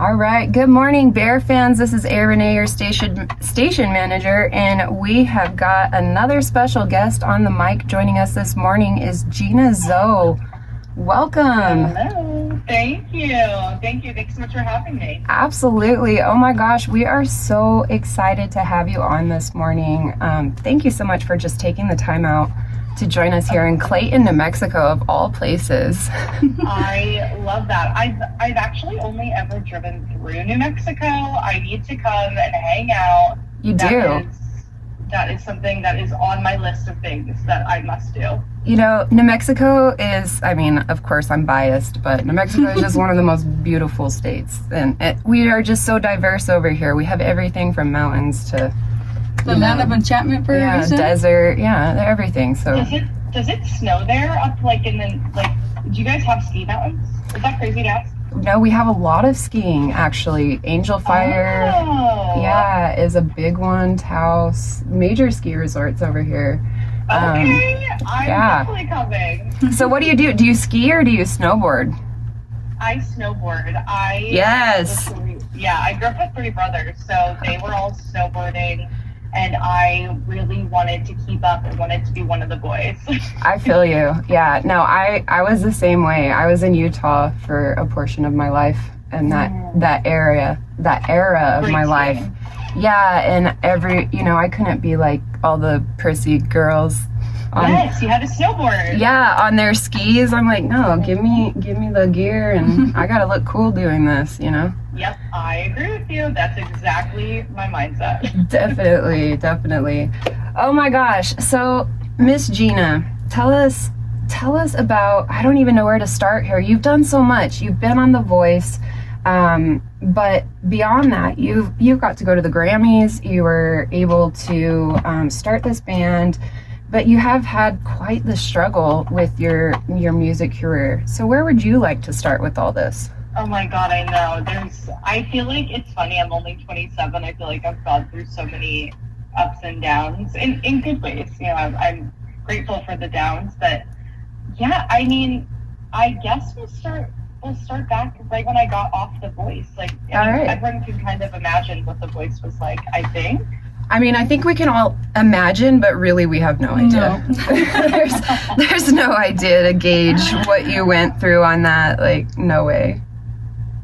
All right. Good morning, Bear fans. This is A. Renee, your station manager, and we have got another special guest on the mic. Joining us this morning is Gina Zo. Welcome. Hello. Thank you. Thanks so much for having me. Absolutely. Oh my gosh, we are so excited to have you on this morning. Thank you so much for just taking the time out to join us here in Clayton, New Mexico, of all places. I love that. I've actually only ever driven through New Mexico. I need to come and hang out. You do. That is something that is on my list of things that I must do. You know, New Mexico is, I mean, of course I'm biased, but New Mexico is just one of the most beautiful states. And we are just so diverse over here. We have everything from mountains to the land of enchantment for a reason. Desert, everything. So does it snow there up like in the do you guys have ski mountains? Is that crazy to ask? No, we have a lot of skiing actually. Angel Fire, is a big one. Taos, major ski resorts over here. Okay, I'm definitely coming. So what do you do? Do you ski or do you snowboard? I snowboard. Yes. I grew up with three brothers, so they were all snowboarding, and I really wanted to keep up and wanted to be one of the boys. I feel you. Yeah, no, I was the same way. I was in Utah for a portion of my life, and that era of my life. Yeah, and I couldn't be like all the prissy girls. Yes, you had a snowboard. Yeah, on their skis. I'm like, no, give me the gear, and I gotta look cool doing this, Yep, I agree with you. That's exactly my mindset. Definitely. Oh my gosh. So, Miss Gina, tell us about, I don't even know where to start here. You've done so much. You've been on The Voice. But beyond that, you've got to go to the Grammys. You were able to start this band, but you have had quite the struggle with your music career. So where would you like to start with all this? Oh my God, I know. I feel like it's funny. I'm only 27. I feel like I've gone through so many ups and downs in good ways. I'm grateful for the downs, but yeah, I mean, I guess we'll start back right when I got off The Voice. Everyone can kind of imagine what The Voice was like, I think. I mean, I think we can all imagine, but really we have no idea. No. there's no idea to gauge what you went through on that. Like, no way.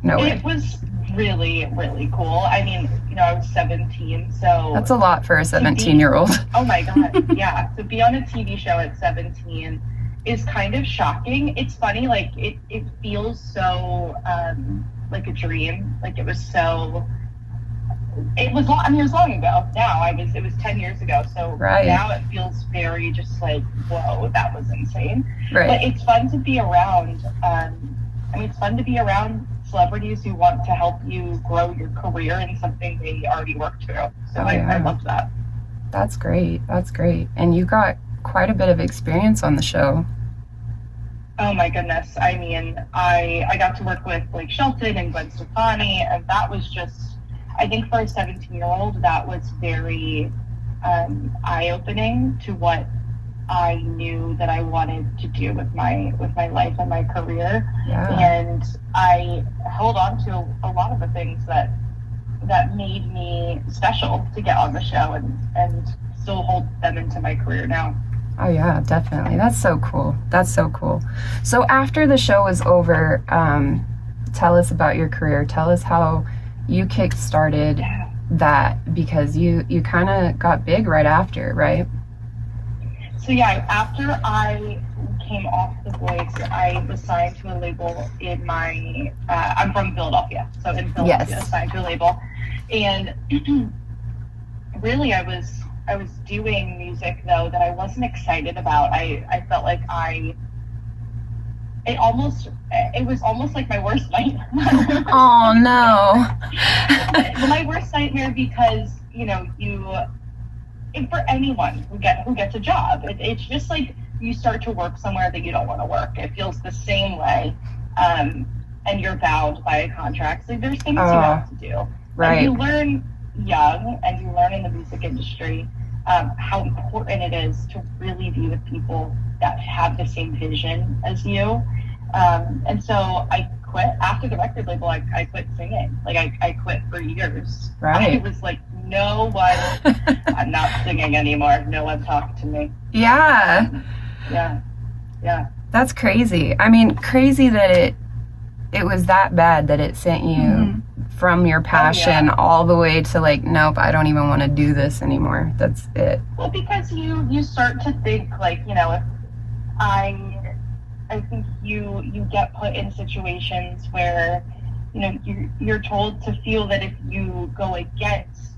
It was really, really cool. I mean, I was 17, so... That's a lot for a 17-year-old. Oh my God, yeah. To be on a TV show at 17 is kind of shocking. It's funny, like, it feels so, like a dream. Like, it was long ago. Now, it was 10 years ago, so now it feels very just like, whoa, that was insane. Right. But it's fun to be around, it's fun to be around celebrities who want to help you grow your career in something they already worked through. So I love that. That's great. And you got quite a bit of experience on the show. Oh my goodness. I mean, I got to work with Blake Shelton and Gwen Stefani, and that was just, I think for a 17-year-old, that was very eye-opening to what I knew that I wanted to do with my life and my career. Yeah. And I held on to a lot of the things that made me special to get on the show and still hold them into my career now. Oh yeah, definitely. That's so cool. So after the show was over, tell us about your career. Tell us how you kick-started that, because you kind of got big right after, right? So yeah, after I came off The Voice, I was signed to a label in my, I'm from Philadelphia, so in Philadelphia, signed to a label. And really I was doing music though that I wasn't excited about. I felt like it was almost like my worst nightmare. Oh no. My worst nightmare because, for anyone who gets a job, it's just like you start to work somewhere that you don't want to work. It feels the same way, and you're bound by a contract. So there's things you have to do. Right. And you learn young, and you learn in the music industry how important it is to really be with people that have the same vision as you. And so I quit after the record label. I quit singing. Like I quit for years. Right. I was like, no one, I'm not singing anymore. No one talked to me. Yeah. Yeah. That's crazy. I mean, crazy that it was that bad that it sent you from your passion all the way to like, nope, I don't even want to do this anymore. That's it. Well, because you start to think like, if I think you get put in situations where, you're told to feel that if you go against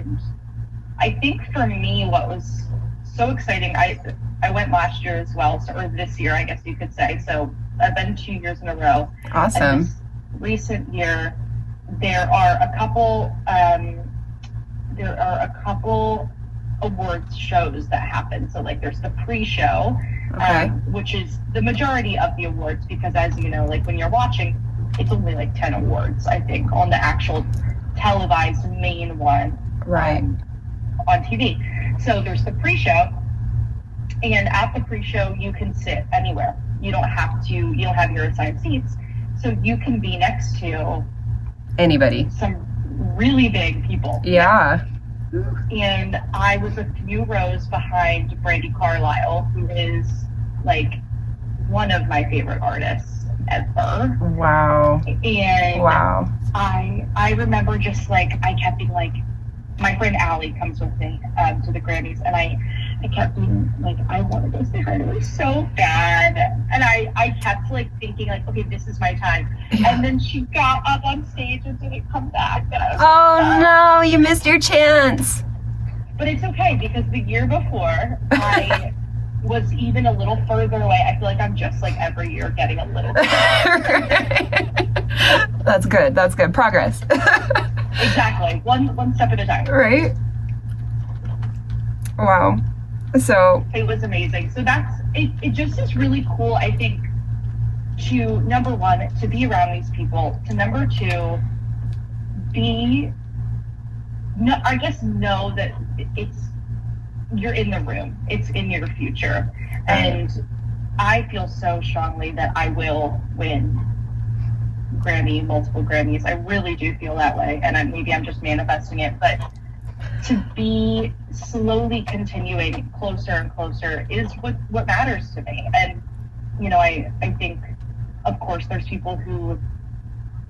And I think for me, what was so exciting, I went last year as well, or this year, I guess you could say. So I've been 2 years in a row. Awesome. And this recent year, there are a couple awards shows that happen. So like there's the pre-show, okay. Which is the majority of the awards, because as you know, like when you're watching, it's only like 10 awards, I think, on the actual televised main one. Right. On TV. So there's the pre-show, and at the pre-show you can sit anywhere. You don't have your assigned seats, so you can be next to anybody, some really big people. Yeah. And I was a few rows behind Brandi Carlile, who is like one of my favorite artists ever. Wow. And wow. I remember just like, I kept being like, my friend Allie comes with me to the Grammys, and I kept being like, I want to go say hi to her so bad. And I kept like thinking like, okay, this is my time. Yeah. And then she got up on stage and didn't come back. And I was oh no, you missed your chance. But it's okay, because the year before I was even a little further away. I feel like I'm just like every year getting a little bit. That's good. Progress. Exactly. One step at a time. Right. Wow. So it was amazing. So it just is really cool, I think, to number one, to be around these people, to number two, know that you're in the room. It's in your future. And I feel so strongly that I will win multiple Grammys. I really do feel that way. And maybe I'm just manifesting it. But to be slowly continuing closer and closer is what matters to me. And, you know, I think, of course, there's people who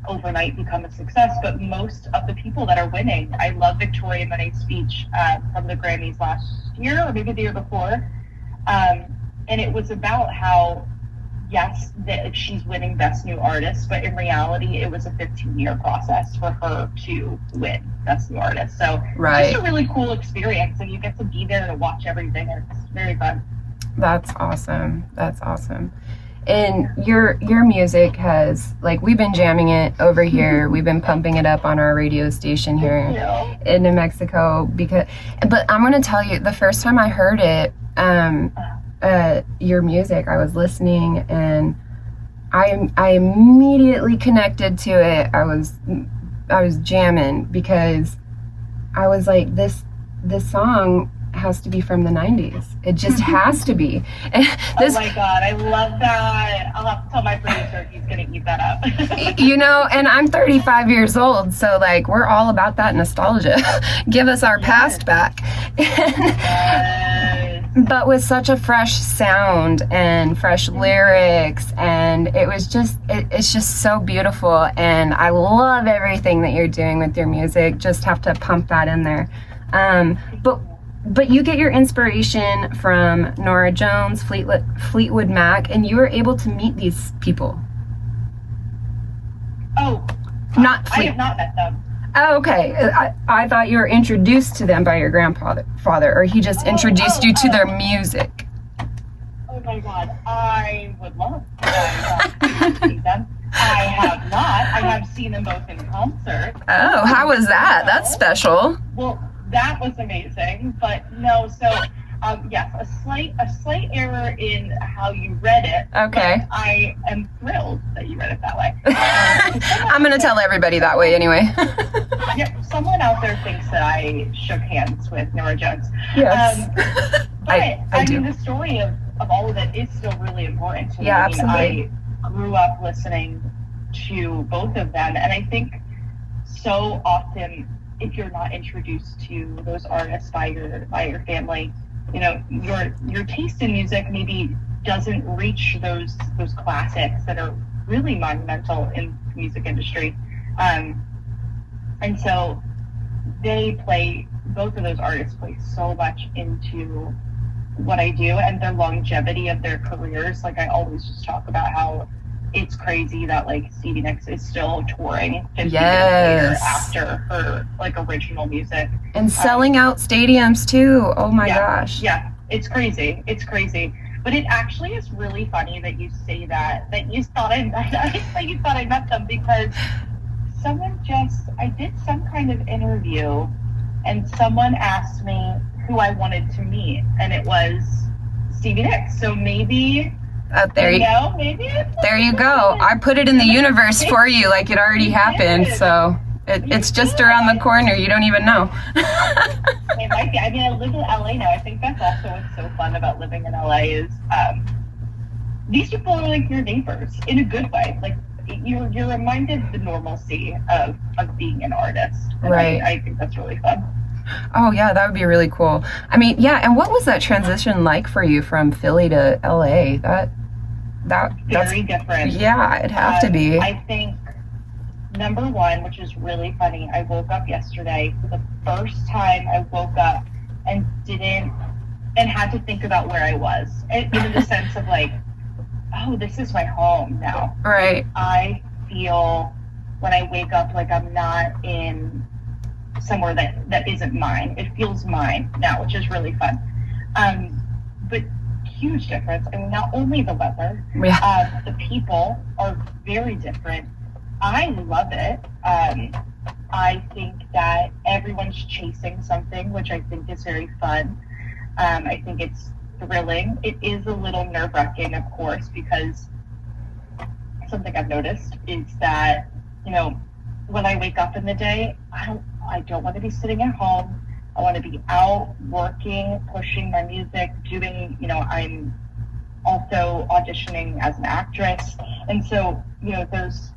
overnight become a success, but most of the people that are winning, I love Victoria Monet's speech from the Grammys last year, or maybe the year before, and it was about how, yes, that she's winning Best New Artist, but in reality, it was a 15-year process for her to win Best New Artist. So right. It's just a really cool experience, and you get to be there to watch everything, and it's very fun. That's awesome. And your music has, like, we've been jamming it over here. We've been pumping it up on our radio station here in New Mexico. But I'm going to tell you, the first time I heard it, your music, I was listening, and I immediately connected to it. I was jamming, because I was like, this song has to be from the 90s. It just has to be. Oh my God, I love that. I'll have to tell my producer if he's going to eat that up. You know, and I'm 35 years old, so like we're all about that nostalgia. Give us our past back. But with such a fresh sound and fresh lyrics, and it was just, it's just so beautiful, and I love everything that you're doing with your music. Just have to pump that in there. But you get your inspiration from Norah Jones, Fleetwood Mac, and you were able to meet these people. Oh, I have not met them. Oh, okay. I thought you were introduced to them by your grandfather, or he just introduced you to their music. Oh my God, I would love to see them. I have not. I have seen them both in concert. Oh, how was that? That's special. Well, that was amazing, but no, so yes, a slight error in how you read it. Okay. But I am thrilled that you read it that way. I'm going to tell everybody that way anyway. Yeah, someone out there thinks that I shook hands with Norah Jones. Yes. But I do. mean, the story of all of it is still really important to me. Yeah, I mean, absolutely. I grew up listening to both of them, and I think so often, if you're not introduced to those artists by your family, you know, your taste in music maybe doesn't reach those classics that are really monumental in the music industry. And so both of those artists play so much into what I do and their longevity of their careers. Like, I always just talk about how it's crazy that like Stevie Nicks is still touring 50 years Yes. later after her like original music. And selling out stadiums too. Oh my gosh. Yeah, it's crazy. It's crazy. But it actually is really funny that you say that you thought I met them, because I did some kind of interview and someone asked me who I wanted to meet, and it was Stevie Nicks. So maybe there you go. I put it in the universe for you, like it already happened. So it's just around the corner. You don't even know. It might be. I mean, I live in LA now. I think that's also what's so fun about living in LA is these people are like your neighbors in a good way. Like you're reminded the normalcy of being an artist. And right. I think that's really fun. Oh yeah, that would be really cool. I mean, yeah. And what was that transition like for you from Philly to LA? That's very different. Yeah, it'd have to be. I think number one, which is really funny, I woke up yesterday for the first time. I woke up and had to think about where I was, in the sense of like, oh, this is my home now. Right. I feel when I wake up like I'm not in somewhere that isn't mine. It feels mine now, which is really fun. But huge difference. I mean, not only the weather, the people are very different. I love it. I think that everyone's chasing something, which I think is very fun. I think it's thrilling. It is a little nerve-wracking, of course, because something I've noticed is that, when I wake up in the day, I don't want to be sitting at home. I want to be out working, pushing my music, doing, I'm also auditioning as an actress. And so, there's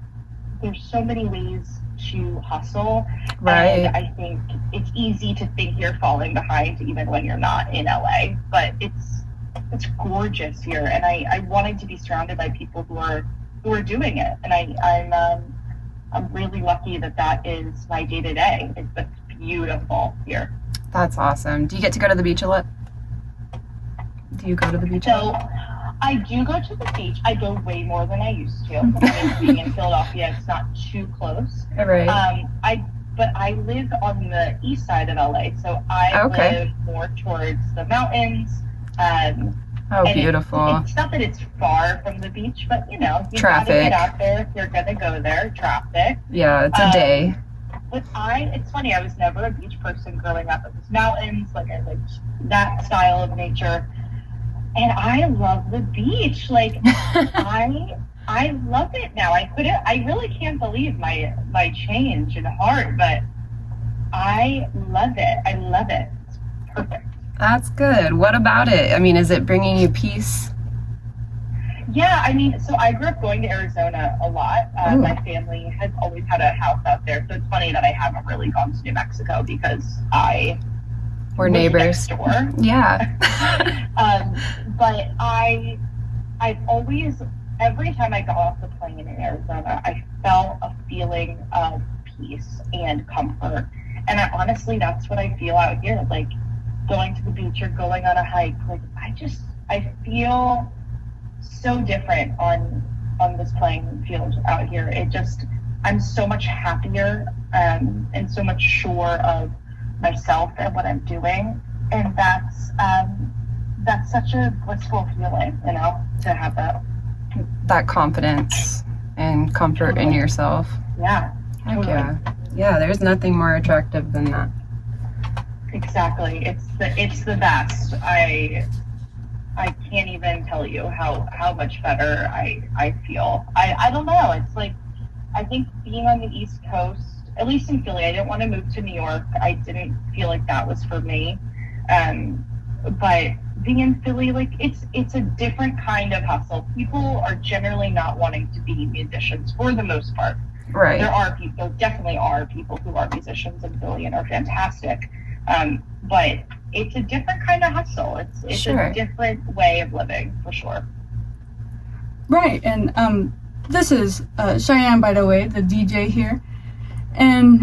so many ways to hustle. Right. And I think it's easy to think you're falling behind even when you're not in LA, but it's gorgeous here. And I wanted to be surrounded by people who are doing it. And I'm really lucky that is my day to day. It's beautiful here. That's awesome. Do you get to go to the beach a lot? Do you go to the beach a lot? So I do go to the beach. I go way more than I used to. I mean, being in Philadelphia, it's not too close. Right. But I live on the east side of LA, so I live more towards the mountains. Beautiful. It's not that it's far from the beach, but you traffic. Gotta get out there if you're gonna go there. Traffic. Yeah, it's a day. But it's funny, I was never a beach person growing up. It was mountains, like I liked that style of nature. And I love the beach. Like I love it now. I really can't believe my change in heart, but I love it. I love it. It's perfect. That's good. What about it? I mean, is it bringing you peace? Yeah, I mean, so I grew up going to Arizona a lot. My family has always had a house out there. So it's funny that I haven't really gone to New Mexico because we're neighbors. Next door. Yeah. But I've always, every time I got off the plane in Arizona, I felt a feeling of peace and comfort. And honestly, that's what I feel out here. Like going to the beach or going on a hike. Like I feel so different on this playing field out here. I'm so much happier and so much sure of myself and what I'm doing, and that's such a blissful feeling, to have that confidence and comfort in yourself. Yeah, totally. Yeah. There's nothing more attractive than that. Exactly. It's the best. I can't even tell you how much better I feel. I don't know. It's like, I think being on the East Coast, at least in Philly, I didn't want to move to New York. I didn't feel like that was for me. But being in Philly, like it's a different kind of hustle. People are generally not wanting to be musicians for the most part. Right. There definitely are people who are musicians in Philly and are fantastic. But it's a different kind of hustle. It's a different way of living, for sure. Right, and this is Cheyenne, by the way, the DJ here. And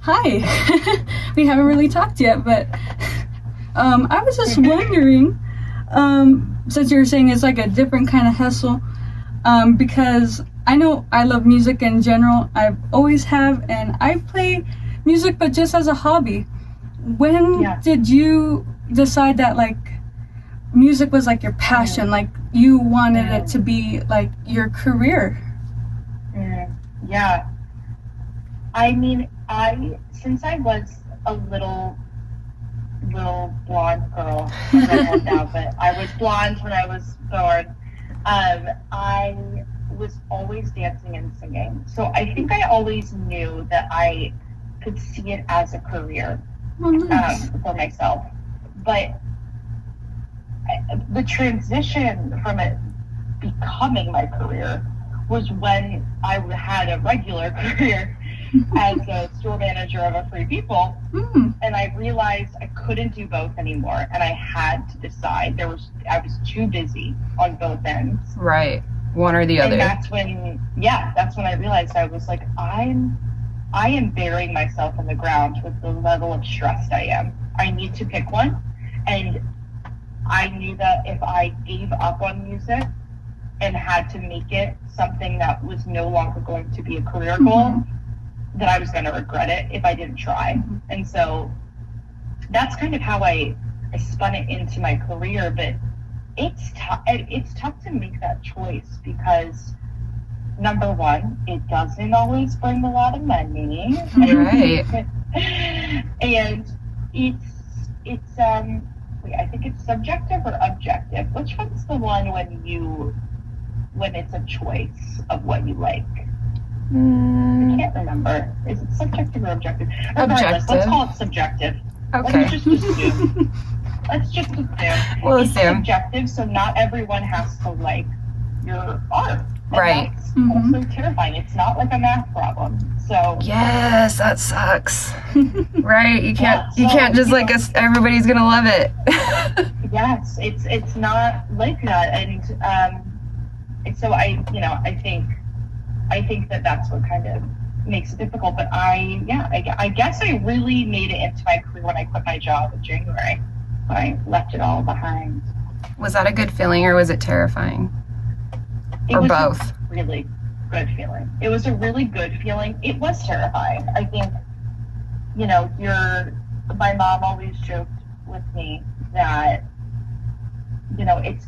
hi. We haven't really talked yet, but I was just wondering, since you were saying it's like a different kind of hustle, because I know I love music in general. I've always have, and I play music, but just as a hobby. When did you decide that like music was like your passion, like you wanted it to be like your career? Yeah. I mean, since I was a little blonde girl, I'm redhead now, but I was blonde when I was born. I was always dancing and singing. So I think I always knew that I could see it as a career for myself. But the transition from it becoming my career was when I had a regular career as a store manager of a Free People, and I realized I couldn't do both anymore, and I had to decide. I was too busy on both ends. Right, one or the other. And that's when I realized I was like, I am burying myself in the ground with the level of stressed I am. I need to pick one, and I knew that if I gave up on music and had to make it something that was no longer going to be a career goal, that I was going to regret it if I didn't try. And so that's kind of how I spun it into my career. But it's tough to make that choice because, number one, it doesn't always bring a lot of money. Right. And it's I think it's subjective or objective. Which one's the one when it's a choice of what you like? I can't remember. Is it subjective or objective? Regardless, let's call it subjective. Okay. Let's just assume. We'll it's assume. subjective, so not everyone has to like your art. And right. That's also terrifying. It's not like a math problem. So yes, that sucks. Right? You can't just like everybody's gonna love it. Yes, it's not like that, and so I think that that's what kind of makes it difficult. But I guess I really made it into my career when I quit my job in January. I left it all behind. Was that a good feeling or was it terrifying? Or both? A really good feeling. It was a really good feeling. It was terrifying. I think, my mom always joked with me that, it's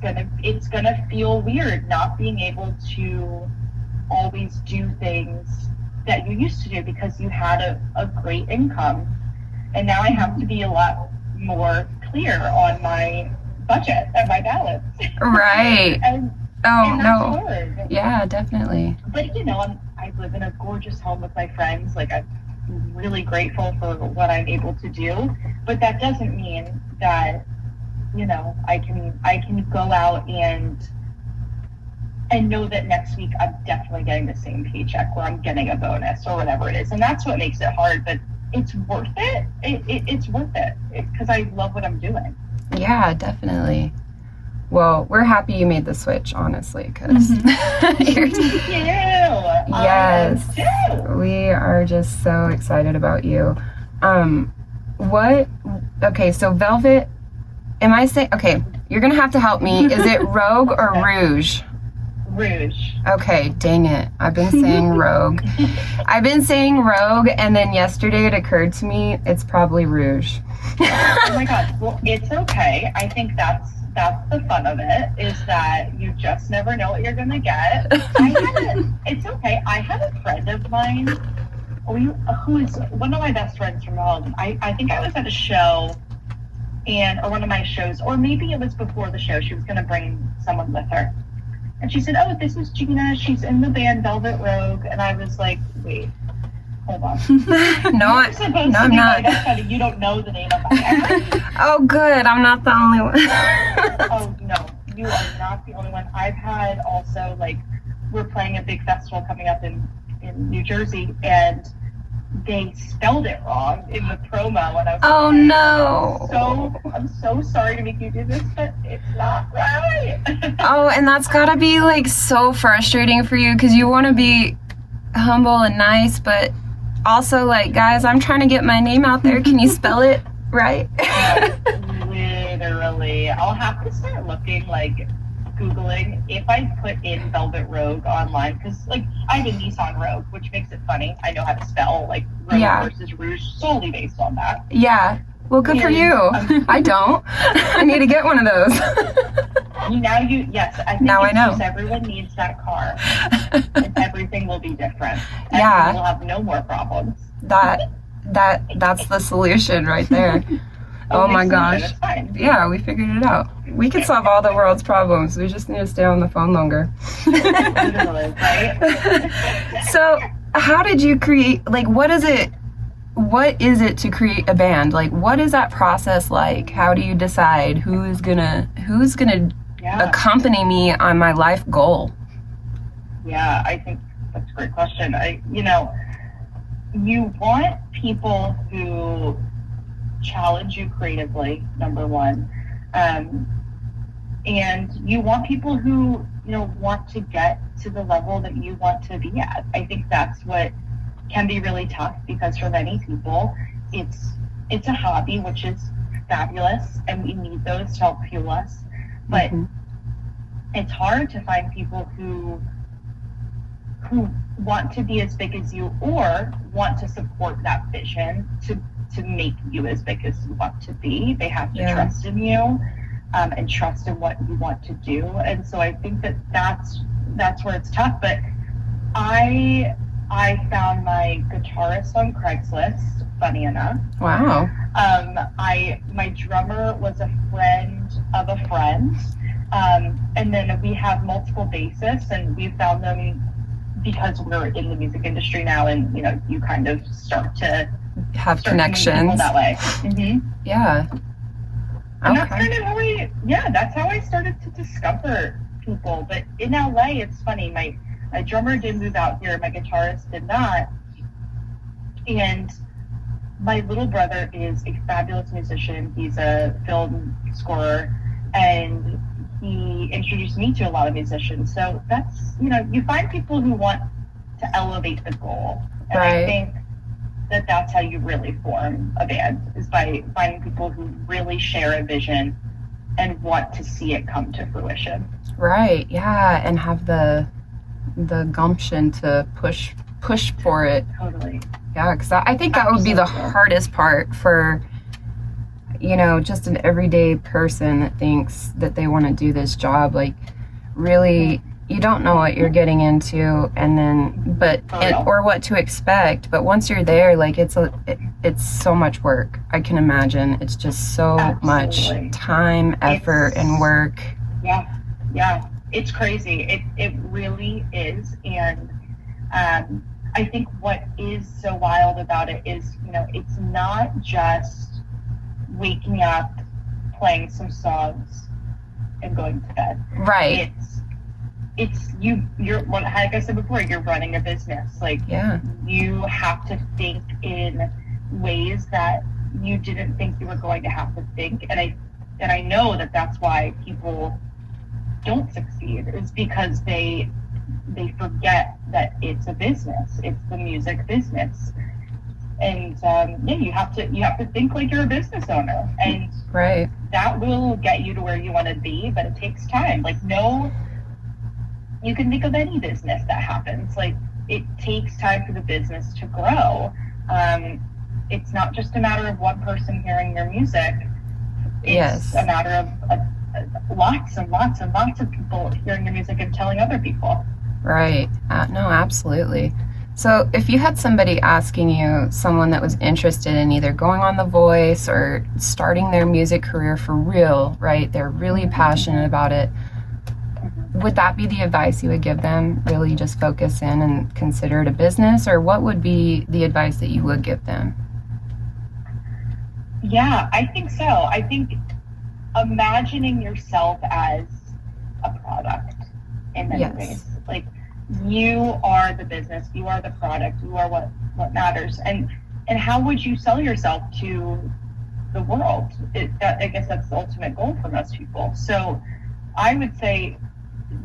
gonna feel weird not being able to always do things that you used to do because you had a great income, and now I have to be a lot more clear on my budget and my balance. Right. and that's no. Hard. Yeah, definitely. But I live in a gorgeous home with my friends. Like, I'm really grateful for what I'm able to do. But that doesn't mean that I can go out and know that next week I'm definitely getting the same paycheck or I'm getting a bonus or whatever it is. And that's what makes it hard. But it's worth it. It's worth it because I love what I'm doing. Yeah, definitely. Well, we're happy you made the switch, honestly, because yes, we are just so excited about you. Okay, so Velvet, am I saying, okay, you're going to have to help me. Is it Rogue or Rouge? Rouge. Okay, dang it. I've been saying Rogue. And then yesterday it occurred to me it's probably Rouge. Oh my God. Well, it's okay. I think that's the fun of it, is that you just never know what you're going to get. It's okay. I had a friend of mine who is one of my best friends from home. I think I was at a show or one of my shows, or maybe it was before the show. She was going to bring someone with her. And she said, "Oh, this is Gina. She's in the band Velvet Rogue." And I was like, "Wait, hold on." No, I'm not. You don't know the name of my band. Oh, good. I'm not the only one. Oh, no. You are not the only one. I've had also, we're playing a big festival coming up in New Jersey, and they spelled it wrong in the promo. And I was oh, like, no. I'm so sorry to make you do this, but it's not right. Oh, and that's gotta be so frustrating for you because you want to be humble and nice, but also guys, I'm trying to get my name out there. Can you spell it right? Literally, I'll have to start looking Googling, if I put in Velvet Rogue online, because like I have a Nissan Rogue, which makes it funny. I know how to spell like Rogue versus Rouge solely based on that. Yeah. Well, good for you. I don't. I need to get one of those. Yes, I think now I know. Just everyone needs that car, and everything will be different. And Yeah. we'll have no more problems. That's the solution right there. Oh my gosh. Yeah, we figured it out. We could solve all the world's problems. We just need to stay on the phone longer. Literally, right? So, how did you create, like, what is it to create a band? Like, what is that process like? How do you decide who's gonna accompany me on my life goal? Yeah, I think that's a great question. You want people who challenge you creatively, number one. And you want people who, want to get to the level that you want to be at. I think that's what can be really tough, because for many people, it's a hobby, which is fabulous, and we need those to help fuel us. But it's hard to find people who want to be as big as you, or want to support that vision to make you as big as you want to be. They have to trust in you, and trust in what you want to do. And so I think that's where it's tough. But I found my guitarist on Craigslist, funny enough. Wow. My drummer was a friend of a friend. And then we have multiple bassists, and we found them because we're in the music industry now, and you kind of start to have connections that way. Yeah. And that's kind of that's how I started to discover people. But in LA, it's funny, my drummer did move out here, my guitarist did not. And my little brother is a fabulous musician. He's a film scorer, and he introduced me to a lot of musicians. So that's, you find people who want to elevate the goal. And I think that's how you really form a band, is by finding people who really share a vision and want to see it come to fruition. Right, yeah, and have the gumption to push for it. Totally. Yeah, because I think that would be the hardest part for, just an everyday person that thinks that they want to do this job. Like, really, you don't know what you're getting into, and then, or what to expect. But once you're there, like, it's so much work. I can imagine. It's just so much time, effort, and work. Yeah. It's crazy. It really is. And I think what is so wild about it is, it's not just waking up, playing some songs, and going to bed. Right. You're like I said before, you're running a business. Like, you have to think in ways that you didn't think you were going to have to think. And I know that's why people don't succeed, is because they forget that it's a business. It's the music business. And you have to think like you're a business owner, and that will get you to where you want to be, but it takes time. Like, you can think of any business that happens. Like, it takes time for the business to grow. It's not just a matter of one person hearing your music. It's a matter of lots and lots and lots of people hearing your music and telling other people. Right. No, absolutely. So if you had somebody asking you, someone that was interested in either going on The Voice or starting their music career for real, right? They're really passionate about it. Would that be the advice you would give them? Really just focus in and consider it a business? Or what would be the advice that you would give them? Yeah, I think so. I think imagining yourself as a product in many ways. Like, you are the business, you are the product, you are what matters. And how would you sell yourself to the world? I guess that's the ultimate goal for most people. So I would say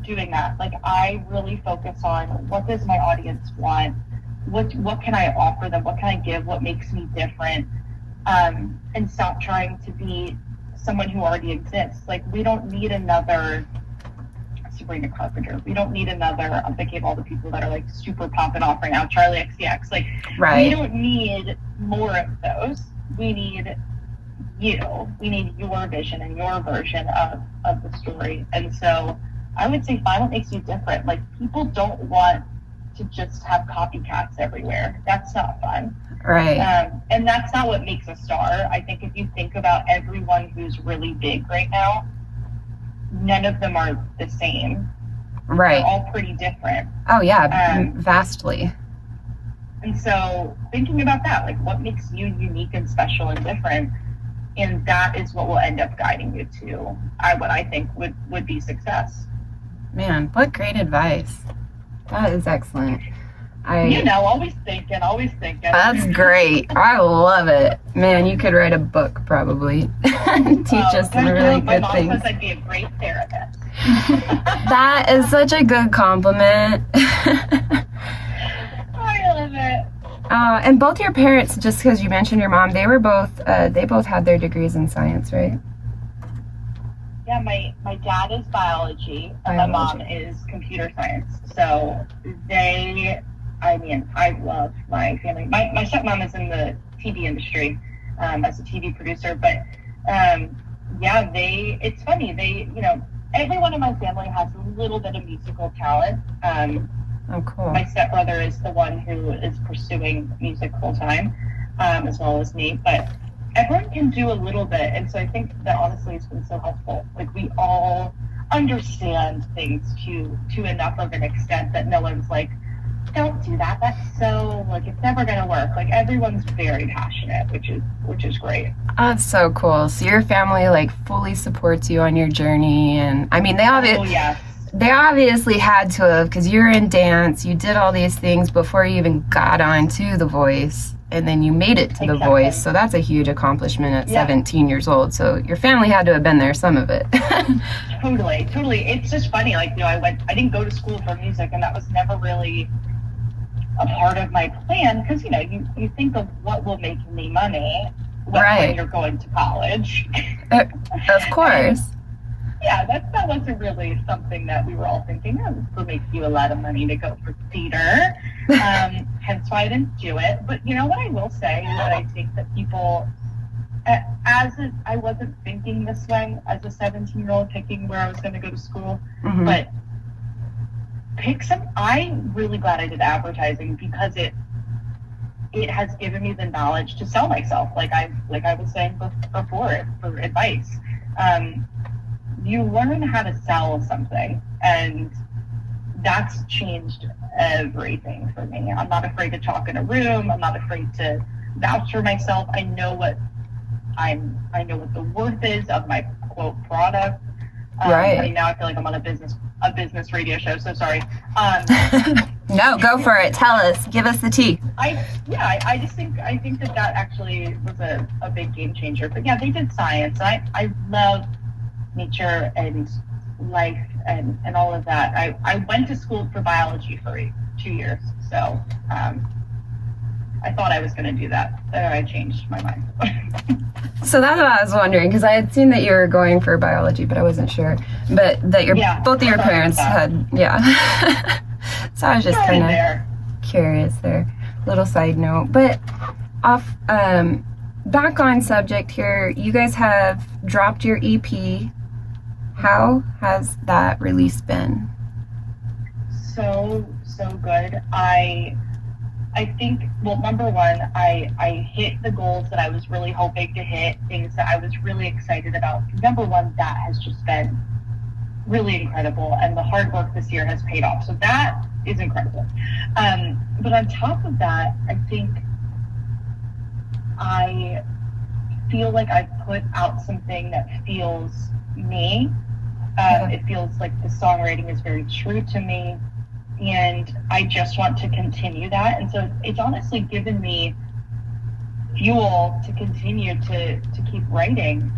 doing that. Like, I really focus on, what does my audience want? What can I offer them? What can I give? What makes me different? And stop trying to be someone who already exists. Like, we don't need another Sabrina Carpenter. We don't need another, I'm thinking of all the people that are like super popping off right now, Charlie XCX. Like, Right. we don't need more of those. We need you. We need your vision and your version of the story. And so I would say find what makes you different. Like, people don't want to just have copycats everywhere. That's not fun. Right. And that's not what makes a star. I think if you think about everyone who's really big right now, none of them are the same. Right. They're all pretty different. Oh, yeah, vastly. And so thinking about that, like, what makes you unique and special and different, and that is what will end up guiding you to what I think would be success. Man, what great advice. That is excellent. Always thinking. That's great. I love it. Man, you could write a book probably. Teach us some really good things. My mom says I'd be a great therapist. That is such a good compliment. I love it. And both your parents, just because you mentioned your mom, they both had their degrees in science, right? Yeah, my dad is biology, and my mom is computer science. So I love my family. My stepmom is in the TV industry as a TV producer, but it's funny. Everyone in my family has a little bit of musical talent. Oh, cool. My stepbrother is the one who is pursuing music full time, as well as me, but everyone can do a little bit. And so I think that honestly has been so helpful. Like, we all understand things to enough of an extent that no one's like, don't do that. That's so, like, it's never going to work. Like, everyone's very passionate, which is great. That's so cool. So your family, like, fully supports you on your journey. And I mean, they obviously had to have, because you're in dance, you did all these things before you even got on to The Voice, and then you made it to The Voice. So that's a huge accomplishment at 17 years old. So your family had to have been there, some of it. Totally. It's just funny. Like, I didn't go to school for music, and that was never really a part of my plan, because you think of what will make me money when you're going to college. Of course. That wasn't really something that we were all thinking, this will make you a lot of money to go for theater. Hence why I didn't do it. But what I will say is that I think that people, I wasn't thinking this way as a 17-year-old, picking where I was going to go to school, but I'm really glad I did advertising, because it has given me the knowledge to sell myself, like I was saying before, for advice. You learn how to sell something, and that's changed everything for me. I'm not afraid to talk in a room. I'm not afraid to vouch for myself. I know what the worth is of my quote product. Right now, I feel like I'm on a business radio show. So sorry. No, go for it. Tell us. Give us the tea. I think that actually was a big game changer. But yeah, they did science. I love nature and life and all of that. I went to school for biology for 2 years. So I thought I was going to do that. Then I changed my mind. So that's what I was wondering, because I had seen that you were going for biology, but I wasn't sure. But that both of your parents had, So I was just kind of curious there. Little side note. But back on subject here, you guys have dropped your EP. How has that release been? So good. I think, well, number one, I hit the goals that I was really hoping to hit, things that I was really excited about. Number one, that has just been really incredible, and the hard work this year has paid off. So that is incredible. But on top of that, I think I feel like I've put out something that feels me. It feels like the songwriting is very true to me, and I just want to continue that. And so it's honestly given me fuel to continue to keep writing.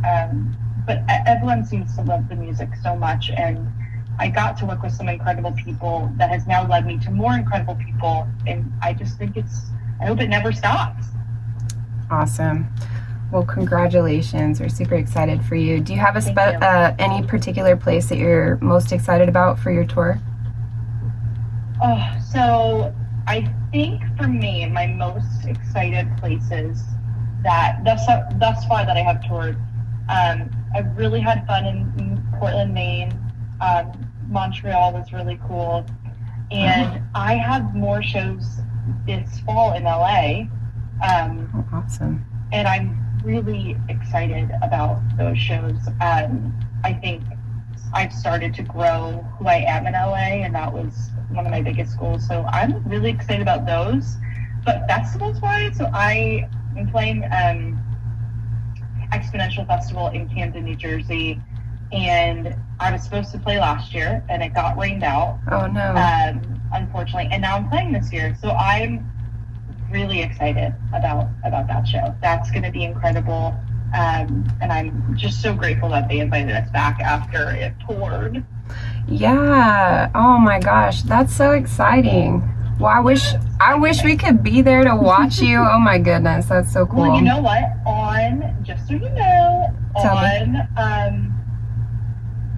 But everyone seems to love the music so much, and I got to work with some incredible people that has now led me to more incredible people, and I just think I hope it never stops. Awesome. Well, congratulations. We're super excited for you. Do you have any particular place that you're most excited about for your tour? Oh, so I think for me, my most excited places that thus far that I have toured, I've really had fun in Portland, Maine. Montreal was really cool. And I have more shows this fall in LA. Awesome. And I'm really excited about those shows. I think I've started to grow who I am in LA, and that was one of my biggest goals. So I'm really excited about those. But festivals-wise, so I am playing Exponential Festival in Camden, New Jersey, and I was supposed to play last year, and it got rained out. Oh no! Unfortunately, and now I'm playing this year, so I'm really excited about that show. That's going to be incredible, and I'm just so grateful that they invited us back after it toured. Yeah. Oh my gosh, that's so exciting. Well, I wish we could be there to watch you. Oh my goodness, that's so cool. Well, you know what? Just so you know,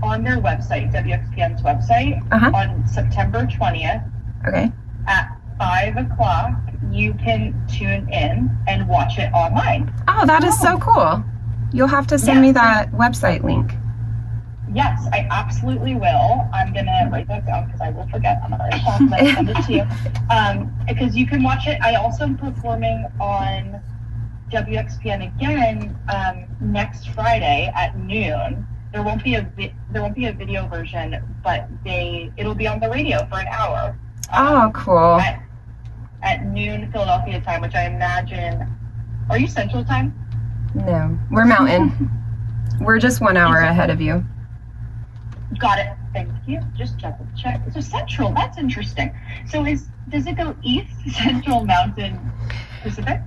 on their website, WXPN's website, on September 20th, okay, at 5 o'clock, you can tune in and watch it online. Oh, that is so cool. You'll have to send me that website link. Yes, I absolutely will. I'm going to write that down because I will forget. I'm going to send it to you. Because you can watch it. I also am performing on WXPN again next Friday at noon. There won't be a video version, but it'll be on the radio for an hour. Oh, cool. At noon Philadelphia time, which I imagine. Are you Central Time? No, we're Mountain. We're just 1 hour ahead of you. Got it. Thank you. Just double check. So Central. That's interesting. So does it go East, Central, Mountain, Pacific?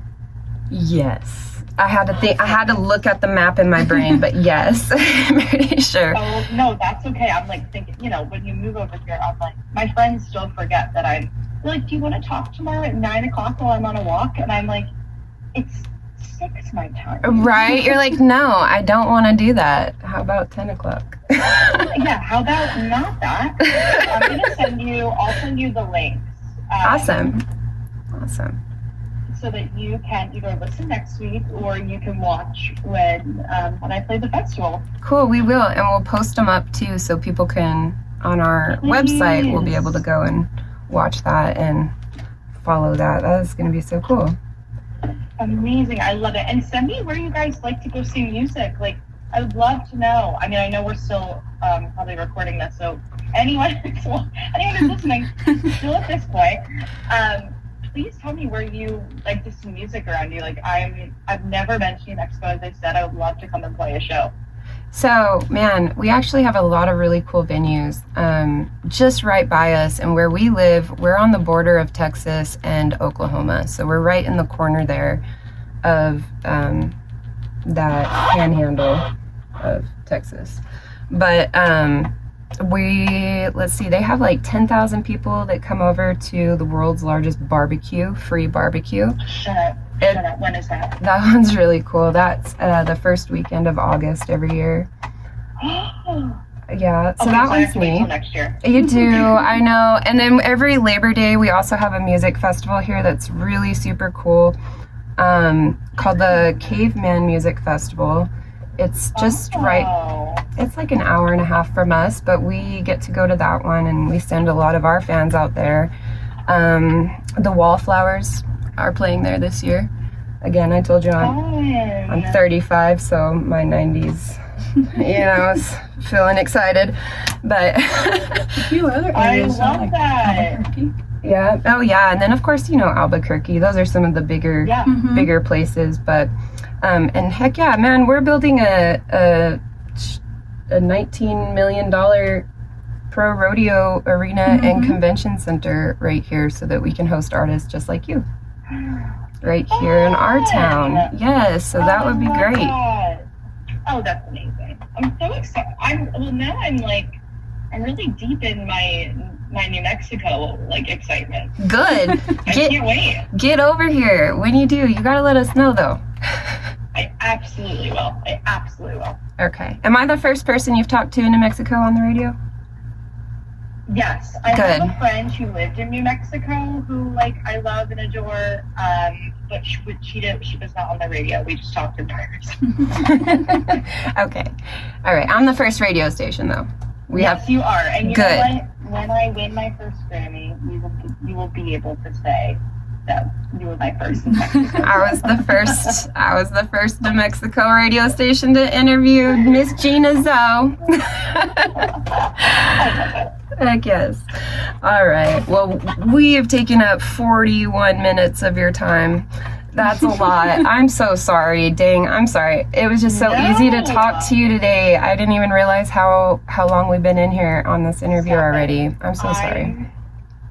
Yes. I had to look at the map in my brain, but yes, I'm pretty sure. Oh, no, that's okay. I'm like thinking, when you move over here, I'm like, my friends still forget that they're like, do you want to talk tomorrow at 9 o'clock while I'm on a walk? And I'm like, it's 6 my time. Right? You're like, no, I don't want to do that. How about 10 o'clock? Yeah, how about not that? I'll send you the links. Awesome. So that you can either listen next week or you can watch when I play the festival. Cool, we will, and we'll post them up too, so people can on our website. We'll be able to go and watch that and follow that. That is going to be so cool. Amazing, I love it. And send me where you guys like to go see music. Like, I would love to know. I mean, I know we're still probably recording this, so anyone who's listening still at this point. Please tell me where you like to see music around you. Like, I've never been to an expo, as I said. I would love to come and play a show. So, man, we actually have a lot of really cool venues just right by us. And where we live, we're on the border of Texas and Oklahoma. So we're right in the corner there of that panhandle of Texas. But let's see, they have like 10,000 people that come over to the world's largest free barbecue. Shut up. When is that? That one's really cool. That's the first weekend of August every year. Yeah, so that one's neat. Next year. You do, I know. And then every Labor Day, we also have a music festival here that's really super cool, called the Caveman Music Festival. It's just it's like an hour and a half from us, but we get to go to that one, and we send a lot of our fans out there. The Wallflowers are playing there this year. Again, I told you I'm 35, so my 90s, is feeling excited. But a few other areas. I love that. Albuquerque. Yeah. Oh, yeah. And then, of course, Albuquerque. Those are some of the bigger places. But, and heck yeah, man, we're building a $19 million pro rodeo arena and convention center right here so that we can host artists just like you right here in our town. Yes. So that would be great. That. Oh, that's amazing. I'm so excited. Now I'm really deep in my New Mexico excitement. Good. I can't wait. Get over here. When you do, you gotta let us know though. I absolutely will. I absolutely will. Okay. Am I the first person you've talked to in New Mexico on the radio? Yes, I Good. have a friend who lived in New Mexico who, like, I love and adore, but she was not on the radio. We just talked in prayers. Okay. All right. I'm the first radio station, though. Yes, you are. And you Good. know what? When I win my first Grammy, you will be able to say that you were my first in Mexico. I was the first New Mexico radio station to interview Miss Gina Zo. Heck yes. All right. Well, we have taken up 41 minutes of your time. That's a lot. I'm so sorry. Dang, I'm sorry. It was just so easy to talk to you today. I didn't even realize how long we've been in here on this interview already. I'm so sorry.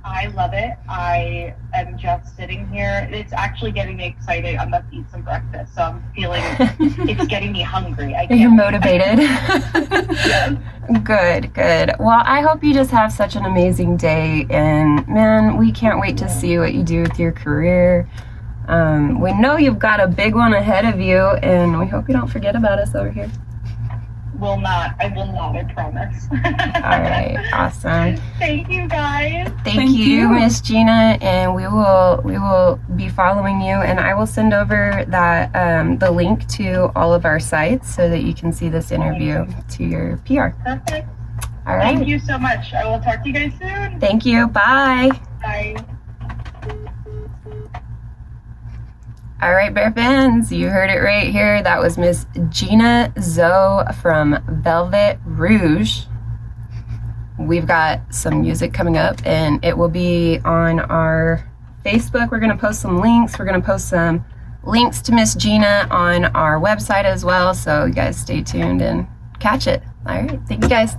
I love it. I am just sitting here. It's actually getting me excited. I must eat some breakfast. So I'm feeling it's getting me hungry. You're motivated. Yes. Good. Well, I hope you just have such an amazing day. And man, we can't wait to see what you do with your career. We know you've got a big one ahead of you, and we hope you don't forget about us over here. I will not, I promise. All right, awesome. Thank you, guys. Thank you, Miss Gina, and we will be following you, and I will send over that the link to all of our sites so that you can see this interview to your PR. Perfect. All right. Thank you so much. I will talk to you guys soon. Thank you. Bye. Bye. All right, Bear fans, you heard it right here. That was Miss Gina Zo from Velvet Rouge. We've got some music coming up, and it will be on our Facebook. We're going to post some links. We're going to post some links to Miss Gina on our website as well, so you guys stay tuned and catch it. All right, thank you guys.